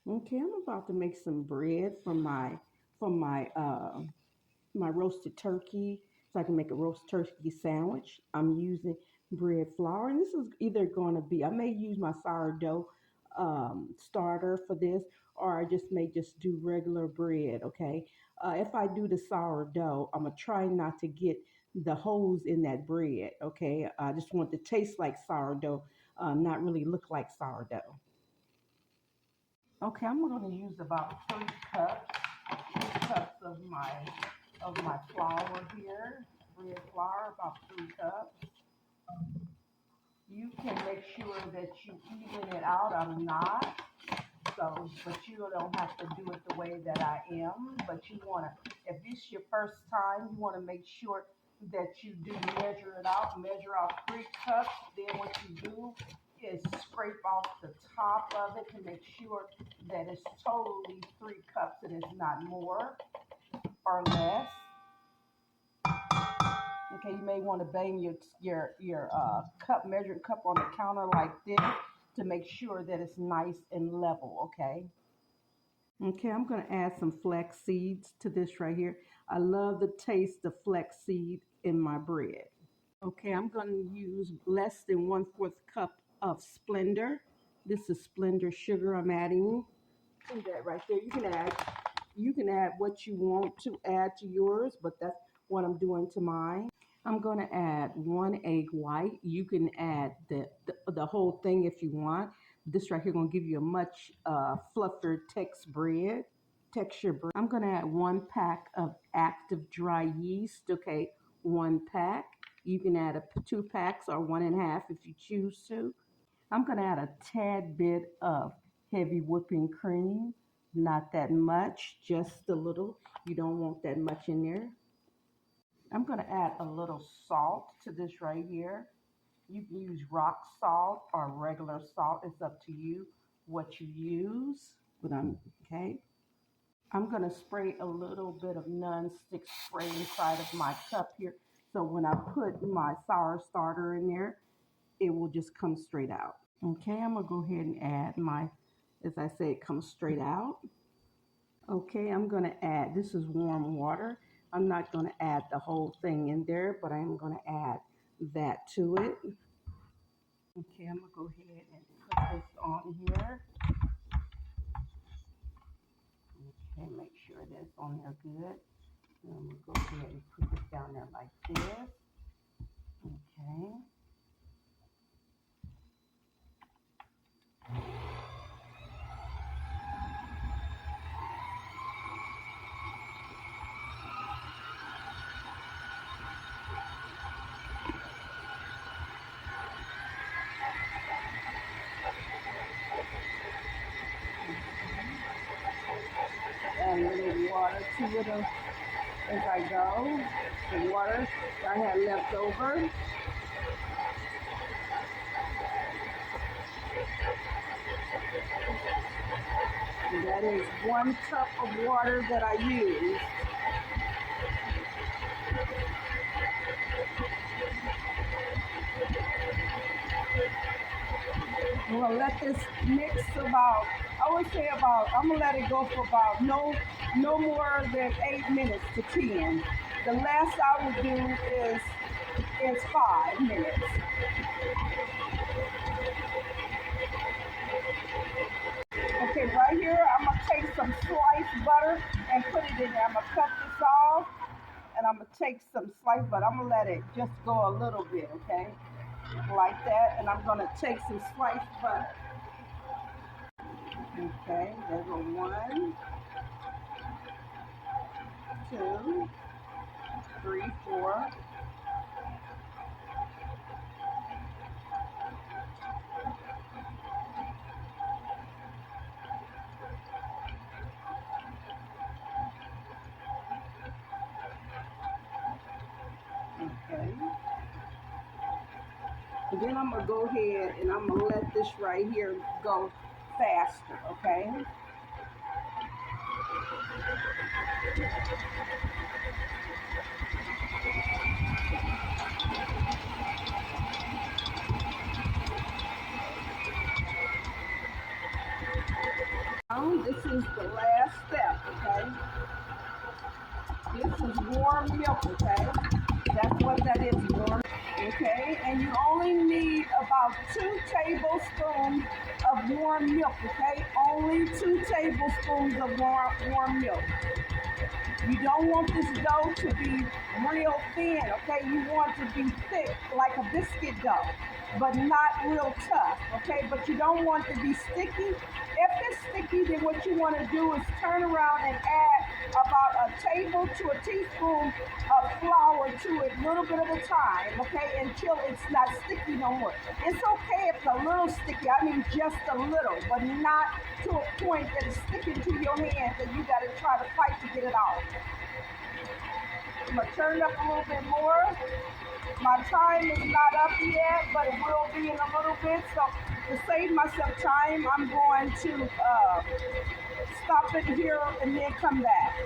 Okay, I'm about to make some bread for my my roasted turkey, so I can make a roasted turkey sandwich. I'm using bread flour, and this is either going to be, I may use my sourdough starter for this, or I just may just do regular bread. Okay, if I do the sourdough, I'm gonna try not to get the holes in that bread. Okay, I just want it to taste like sourdough, not really look like sourdough. Okay, I'm going to use about 3 cups of my flour here, bread flour, about 3 cups. You can make sure that you even it out. I'm not, so but you don't have to do it the way that I am. But you want to, if this is your first time, you want to make sure that you do measure it out. Measure out 3 cups. Then what you do is scrape off the top of it to make sure that it's totally 3 cups and it's not more or less. Okay, you may want to bang your cup measuring cup on the counter like this to make sure that it's nice and level. Okay. Okay, I'm going to add some flax seeds to this right here. I love the taste of flax seed in my bread. Okay, I'm going to use less than 1/4 cup of Splendor. This is Splendor sugar I'm adding. See that right there. You can add what you want to add to yours, but that's what I'm doing to mine. I'm going to add 1 egg white. You can add the whole thing if you want. This right here going to give you a much fluffier texture bread. I'm going to add 1 pack of active dry yeast. Okay, 1 pack. You can add 2 packs or 1.5 if you choose to. I'm going to add a tad bit of heavy whipping cream. Not that much, just a little. You don't want that much in there. I'm going to add a little salt to this right here. You can use rock salt or regular salt. It's up to you what you use. Okay. I'm going to spray a little bit of non-stick spray inside of my cup here. So when I put my sour starter in there, it will just come straight out. Okay, I'm going to go ahead and add as I say, it comes straight out. Okay, I'm going to add, this is warm water. I'm not going to add the whole thing in there, but I'm going to add that to it. Okay, I'm going to go ahead and put this on here. Okay, make sure that's on there good. And I'm going to go ahead and put this down there like this. Okay. Add a little water to it as I go. The water I had left over. And that is 1 cup of water that I use. I'm gonna let this mix about, I'm gonna let it go for about no more than 8 minutes to 10. The last I would do is 5 minutes. Okay, right here, I'm gonna take some sliced butter and put it in there. I'm gonna cut this off and I'm gonna take some sliced butter. I'm gonna let it just go a little bit, okay? Like that, and I'm gonna take some sliced butter. Okay, there's a 1, 2, 3, 4. Okay. And then I'm gonna go ahead and I'm gonna let this right here go faster, okay? is the last step, okay? This is warm milk, okay? That's what that is, warm, okay? And you only need about 2 tablespoons of warm milk, okay? Only 2 tablespoons of warm milk. You don't want this dough to be real thin, okay? You want it to be thick like a biscuit dough, but not real tough, okay? But you don't want it to be sticky. If it's sticky, then what you want to do is turn around and add about a table to a teaspoon of flour to it, a little bit at a time, okay? Until it's not sticky no more. It's okay if it's a little sticky, I mean just a little, but not to a point that it's sticking to your hands and you got to try to fight to get it off. I'm going to turn it up a little bit more. My time is not up yet, but it will be in a little bit. So to save myself time, I'm going to stop it here and then come back.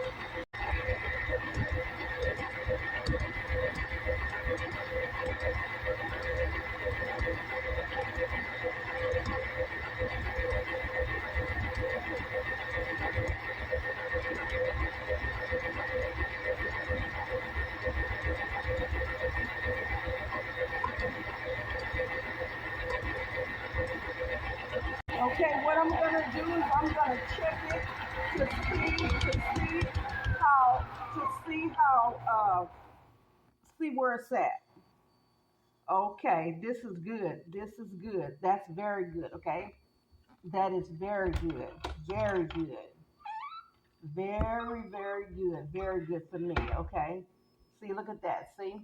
Okay, what I'm gonna do is I'm gonna check it see where it's at. Okay, this is good. This is good. That's very good. Okay, that is very good. Very good. Very, very good. Very good for me. Okay. See, look at that. See.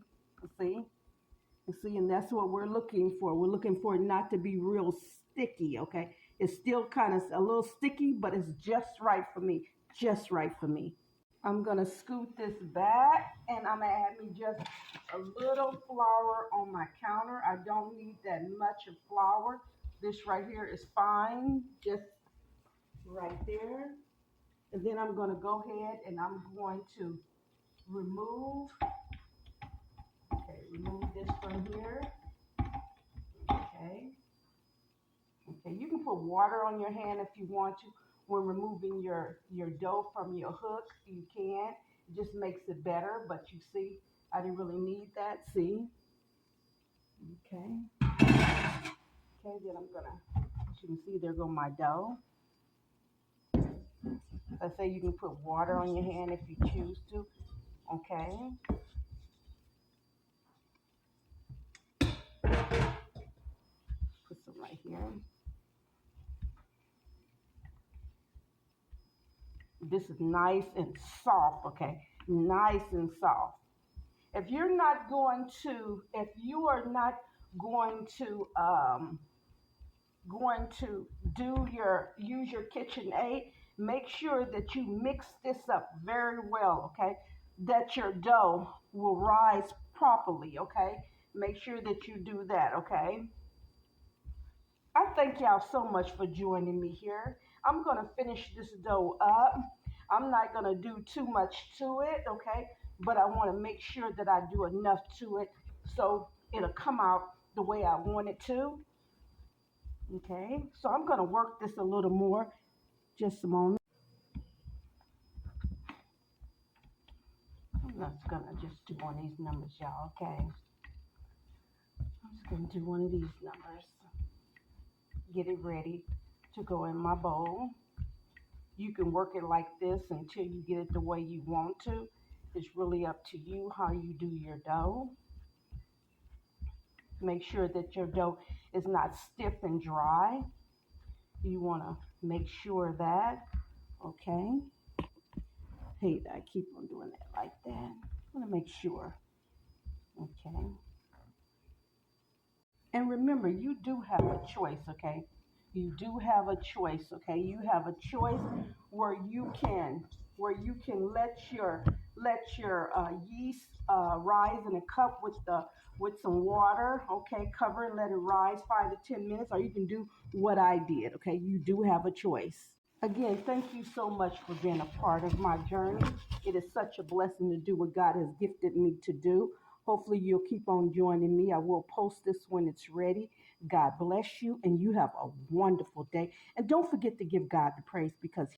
See, and that's what we're looking for. We're looking for it not to be real sticky, okay? It's still kind of a little sticky, but it's just right for me. Just right for me. I'm going to scoot this back, and I'm going to add me just a little flour on my counter. I don't need that much of flour. This right here is fine, just right there. And then I'm going to go ahead and I'm going to remove this from here. Okay. Okay, you can put water on your hand if you want to. When removing your dough from your hook, you can. It just makes it better, but you see, I didn't really need that, see? Okay. Okay, then I'm gonna, as you can see, there go my dough. I say you can put water on your hand if you choose to, okay? Put some right here. This is nice and soft, okay? Nice and soft. If you are not going to use your KitchenAid, make sure that you mix this up very well, okay? That your dough will rise properly, okay? Make sure that you do that, okay? I thank y'all so much for joining me here. I'm going to finish this dough up. I'm not going to do too much to it, okay? But I want to make sure that I do enough to it so it'll come out the way I want it to. Okay, so I'm going to work this a little more. Just a moment. I'm just going to just do one of these numbers, y'all, okay? I'm just going to do one of these numbers. Get it ready to go in my bowl. You can work it like this until you get it the way you want to. It's really up to you how you do your dough. Make sure that your dough is not stiff and dry. You want to make sure that, okay? Hey, I keep on doing that like that. I want to make sure, okay? And remember, you do have a choice, okay? You do have a choice, okay? You have a choice where you can let your yeast rise in a cup with some water, okay? Cover it, let it rise 5 to 10 minutes, or you can do what I did, okay? You do have a choice. Again, thank you so much for being a part of my journey. It is such a blessing to do what God has gifted me to do. Hopefully you'll keep on joining me. I will post this when it's ready. God bless you, and you have a wonderful day. And don't forget to give God the praise because